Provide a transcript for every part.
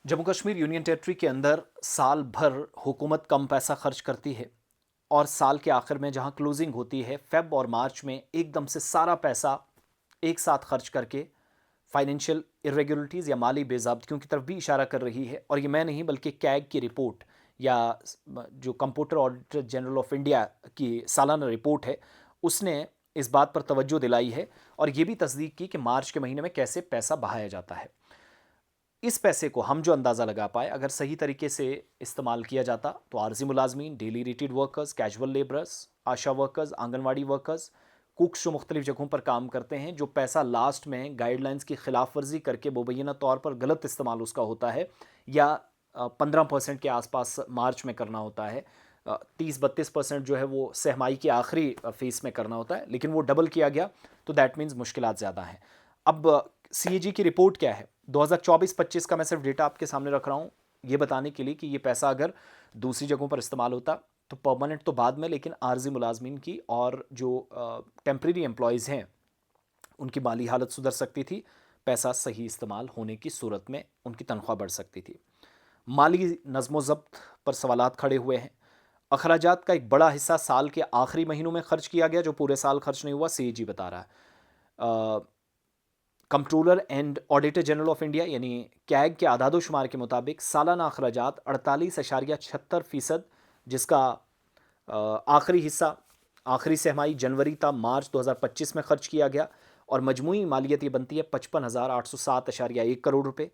Jammu Kashmir union territory के अंदर साल भर हुकूमत कम पैसा खर्च करती है और साल के आखिर में जहां क्लोजिंग होती है फेब और मार्च में एकदम से सारा पैसा एक साथ खर्च करके फाइनेंशियल इरेगुलरिटीज़ या माली बेज़ाब्तियों की तरफ भी इशारा कर रही है। और ये मैं नहीं बल्कि कैग की रिपोर्ट या जो computer auditor general of India की सालाना रिपोर्ट है उसने इस बात पर तवज्जो दिलाई है और ये भी तस्दीक की कि मार्च के महीने में कैसे पैसा बहाया जाता है। इस पैसे को हम जो अंदाज़ा लगा पाए अगर सही तरीके से इस्तेमाल किया जाता तो आर्जी मुलाजमीन, daily rated workers, casual labourers, ASHA workers, anganwadi workers, cooks जो मुख्तलिफ जगहों पर काम करते हैं, जो पैसा लास्ट में गाइडलाइंस की खिलाफ वर्जी करके मुबैना तौर पर गलत इस्तेमाल उसका होता है या 15% के आसपास मार्च में करना होता है, 30-32% जो है वो सहमाई की आखिरी फीस में करना होता है, लेकिन वो डबल किया गया तो दैट मीन्स मुश्किलात ज़्यादा हैं। अब सीएजी की रिपोर्ट क्या है 2024-25 का, मैं सिर्फ डेटा आपके सामने रख रहा हूँ ये बताने के लिए कि ये पैसा अगर दूसरी जगहों पर इस्तेमाल होता तो परमानेंट तो बाद में, लेकिन आर्जी मुलाजमीन की और जो टेम्प्रेरी एम्प्लॉयज़ हैं उनकी माली हालत सुधर सकती थी, पैसा सही इस्तेमाल होने की सूरत में उनकी तनख्वाह बढ़ सकती थी। माली नज़्म ज़ब्त पर सवालात खड़े हुए हैं। अखराजात का एक बड़ा हिस्सा साल के आखिरी महीनों में खर्च किया गया जो पूरे साल खर्च नहीं हुआ, सीएजी बता रहा है। Controller and auditor general of India यानी कैग के आदादोशुमार के मुताबिक सालाना अखराजात 48.76%, जिसका आखिरी हिस्सा आखिरी सहमाई जनवरी ता मार्च 2025 में खर्च किया गया और मजमूई मालियत ये बनती है 55,807.1 करोड़ रुपए।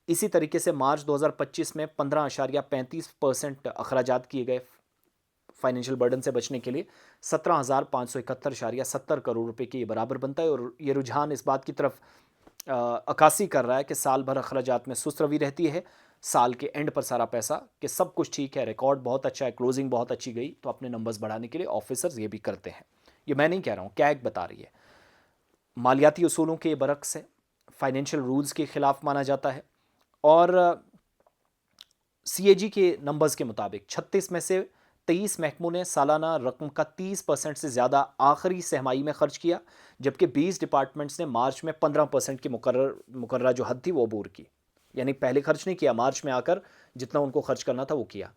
इसी तरीके से मार्च 2025 में 15.35% अखराजात किए गए फाइनेंशियल बर्डन से बचने के लिए, 17,571.70 करोड़ रुपए के ये बराबर बनता है। और ये रुझान इस बात की तरफ अक्कासी कर रहा है कि साल भर अखराजात में सुस्त रवी रहती है, साल के एंड पर सारा पैसा कि सब कुछ ठीक है, रिकॉर्ड बहुत अच्छा है, क्लोजिंग बहुत अच्छी गई, तो अपने नंबर्स बढ़ाने के लिए ऑफिसर्स ये भी करते हैं। ये मैं नहीं कह रहा हूँ, कैग बता रही है। मालियाती उसूलों के बरक्स है, फाइनेंशियल रूल्स के खिलाफ माना जाता है और सीएजी के नंबर्स के मुताबिक 36 में से 23 महकमों ने सालाना रकम का 30% से ज़्यादा आखिरी सहमाई में खर्च किया, जबकि 20 डिपार्टमेंट्स ने मार्च में 15% की मुकर्रर जो हद थी वो अबूर की, यानी पहले खर्च नहीं किया, मार्च में आकर जितना उनको खर्च करना था वो किया।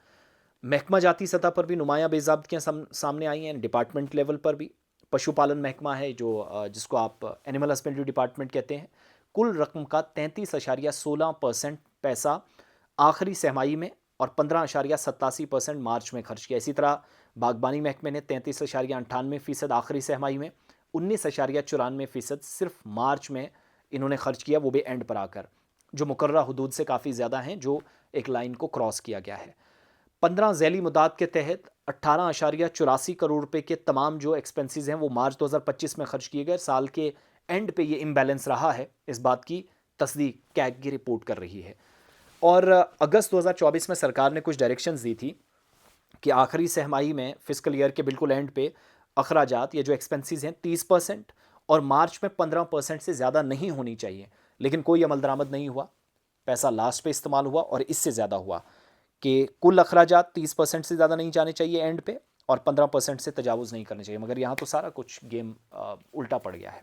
महकमा जाती सतह पर भी नुमाया बेज़ाब्तियाँ सामने आई हैं, डिपार्टमेंट लेवल पर भी। पशुपालन महकमा है जो जिसको आप एनिमल हस्बेंड्री डिपार्टमेंट कहते हैं, कुल रकम का 33.16% पैसा आखिरी सहमाई में और 15.87% मार्च में खर्च किया। इसी तरह बागबानी महकमे ने 33.98% आखिरी सहमाई में, 19.94% सिर्फ मार्च में इन्होंने खर्च किया, वो भी एंड पर आकर, जो मुकर्रर हुदूद से काफ़ी ज़्यादा हैं, जो एक लाइन को क्रॉस किया गया है। 15 ज़ैली मुद्दात के तहत 18.84 करोड़ रुपए के तमाम जो एक्सपेंसेस हैं वो मार्च 2025 में खर्च किए गए। साल के एंड पे ये इम्बैलेंस रहा है, इस बात की तस्दीक कैग की रिपोर्ट कर रही है। और अगस्त 2024 में सरकार ने कुछ डायरेक्शंस दी थी कि आखिरी सहमाई में फिस्कल ईयर के बिल्कुल एंड पे अखराजात या जो एक्सपेंसेस हैं 30% और मार्च में 15% से ज़्यादा नहीं होनी चाहिए, लेकिन कोई अमल दरामद नहीं हुआ। पैसा लास्ट पे इस्तेमाल हुआ और इससे ज़्यादा हुआ कि कुल अखराजात 30% से ज़्यादा नहीं जाने चाहिए एंड पे और 15% से तजावुज़ नहीं करने चाहिए, मगर यहाँ तो सारा कुछ गेम उल्टा पड़ गया है।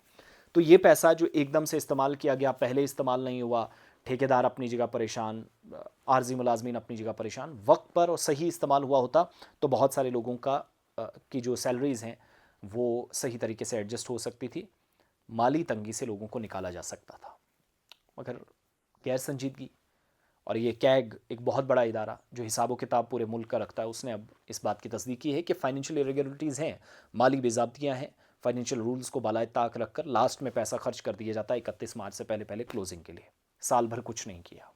तो ये पैसा जो एकदम से इस्तेमाल किया गया, पहले इस्तेमाल नहीं हुआ, ठेकेदार अपनी जगह परेशान, आर्जी मुलाजमीन अपनी जगह परेशान, वक्त पर और सही इस्तेमाल हुआ होता तो बहुत सारे लोगों का की जो सैलरीज़ हैं वो सही तरीके से एडजस्ट हो सकती थी, माली तंगी से लोगों को निकाला जा सकता था। मगर गैर संजीदगी और ये कैग एक बहुत बड़ा इदारा जो हिसाब किताब पूरे मुल्क का रखता है, उसने अब इस बात की तस्दीक की है कि फाइनेंशियल इरेगुलरिटीज़ हैं, माली बेज़ाब्तियाँ हैं, फाइनेंशियल रूल्स को बालाए ताक रख कर लास्ट में पैसा खर्च कर दिया जाता है 31 मार्च से पहले पहले क्लोजिंग के लिए। साल भर कुछ नहीं किया।